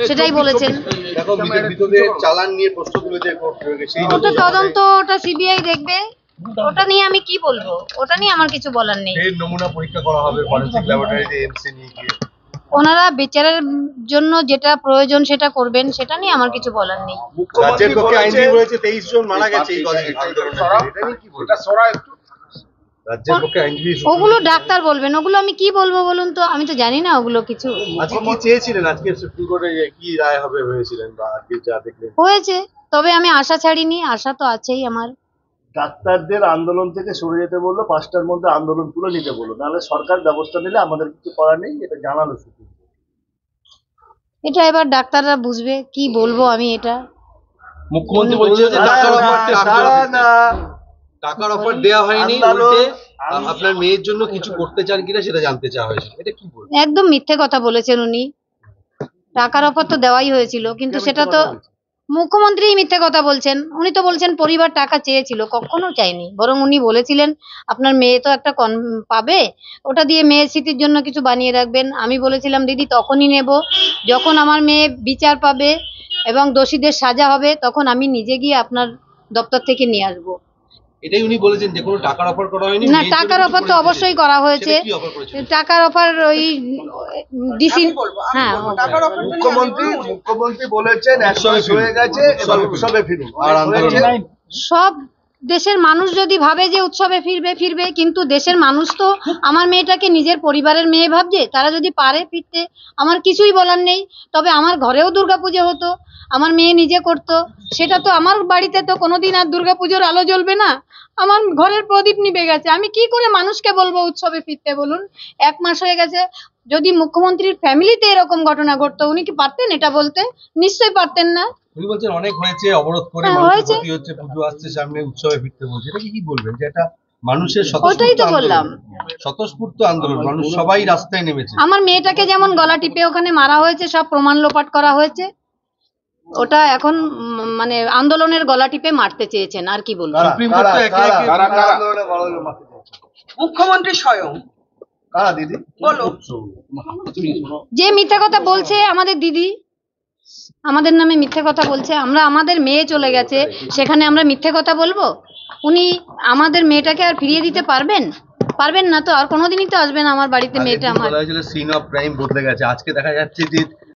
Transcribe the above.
সেটাই বলেছেন। চালান নিয়ে প্রশ্ন তুলেছে, ওটা তদন্ত, ওটা সিবিআই দেখবে, ওটা নিয়ে আমি কি বলবো, ওটা নিয়ে আমার কিছু বলার নেই। নমুনা পরীক্ষা করা হবে ফরেনসিক ল্যাবরেটরিতে এমসি নিয়ে গিয়ে। ওনারা বিচারের জন্য যেটা প্রয়োজন সেটা করবেন, সেটা নিয়ে আমার কিছু বলার নেই। রাজ্যের পক্ষে আইনজীবী রয়েছে, 23 জন মারা গেছে এই রাজ্যের পক্ষে আইনজীবী। ওগুলো ডাক্তার বলবেন, ওগুলো আমি কি বলবো বলুন তো, আমি তো জানি না ওগুলো কিছু। আজকে কি চেয়েছিলেন, আজকে সুপ্রিম কোর্টে কি রায় হবে হয়েছিলেন, বা আজকে যা দেখলেন? হয়েছে, তবে আমি আশা ছাড়িনি, আশা তো আছেই আমার। ডাক্তারদের আন্দোলন থেকে সরে যেতে বললো, 5টার মধ্যে আন্দোলন তুলে নিতে বললো, নাহলে সরকার ব্যবস্থা নিলে আমাদের কিছু করার নেই, এটা জানালো সুপ্রিম কোর্ট। এটা এবার ডাক্তাররা বুঝবে, কি বলবো আমি এটা। মুখ্যমন্ত্রী বলছে যে টাকার অফার দেওয়া হয়নি, উল্টে আপনার মেয়ের জন্য কিছু করতে চান কিনা সেটা জানতে চাওয়া হয়েছিল, এটা কি বলবো? একদম মিথ্যে কথা বলেছেন উনি। টাকার অফার তো দেওয়াই হয়েছিল, কিন্তু সেটা তো মুখ্যমন্ত্রী মিথ্যে কথা বলছেন। উনি তো বলছেন পরিবার টাকা চেয়েছিল, কখনো চাইনি, বরং উনি বলেছিলেন আপনার মেয়ে তো একটা পাবে, ওটা দিয়ে মেয়ের স্মৃতির জন্য কিছু বানিয়ে রাখবেন। আমি বলেছিলাম দিদি তখনই নেব যখন আমার মেয়ে বিচার পাবে এবং দোষীদের সাজা হবে, তখন আমি নিজে গিয়ে আপনার দপ্তর থেকে নিয়ে আসবো। এটাই উনি বলেছেন যে কোনো টাকার অফার করা হয়নি। না, টাকার অফার তো অবশ্যই করা হয়েছে। টাকার অফার ওই ডিসি, হ্যাঁ, মুখ্যমন্ত্রী বলেছেন হয়ে গেছে, উৎসবে ফিরুন। আর আন্দোলন সব দেশের মানুষ যদি ভাবে যে উৎসবে ফিরবে, কিন্তু দেশের মানুষ তো আমার মেয়েটাকে নিজের পরিবারের মেয়ে ভাবছে, তারা যদি পারে ফিরতে আমার কিছুই বলার নেই। তবে আমার ঘরেও দুর্গাপুজো হতো, আমার মেয়ে নিজে করতো, সেটা তো আমার বাড়িতে তো কোনোদিন আর দুর্গাপুজোর আলো জ্বলবে না, আমার ঘরের প্রদীপ নিভে গেছে। আমি কি করে মানুষকে বলবো উৎসবে ফিরতে বলুন? 1 মাস হয়ে গেছে। যদি মুখ্যমন্ত্রীর ফ্যামিলিতে এরকম ঘটনা ঘটতো, উনি কি পারতেন এটা বলতে? নিশ্চয়ই পারতেন না। উনি বলছেন অনেক হয়েছে, অবরোধ করে হয়েছে, ক্ষতি হচ্ছে, পুজো আসছে সামনে, উৎসবে ফিরতে বলছে, এটা কি বলবেন? যে এটা মানুষের ওটাই তো বললাম, স্বতঃস্ফূর্ত আন্দোলন, মানুষ সবাই রাস্তায় নেমেছে। আমার মেয়েটাকে যেমন গলা টিপে ওখানে মারা হয়েছে, সব প্রমাণ লোপাট করা হয়েছে, ওটা এখন মানে আন্দোলনের গলা টিপে মারতে চেয়েছেন, আর কি বলবো। সুপ্রিম কোর্ট তো একে একে মুখ্যমন্ত্রী স্বয়ং দিদি বলো, যে মিথ্যা কথা বলছে আমাদের দিদি, আমাদের নামে মিথ্যে কথা বলছে। আমরা আমাদের মেয়ে চলে গেছে, সেখানে আমরা মিথ্যে কথা বলবো? উনি আমাদের মেয়েটাকে আর ফিরিয়ে দিতে পারবেন না তো, আর কোনোদিনই তো আসবেন আমার বাড়িতে মেয়েটা। আমার সিন অফ ক্রাইম বদলে গেছে, আজকে দেখা যাচ্ছে যে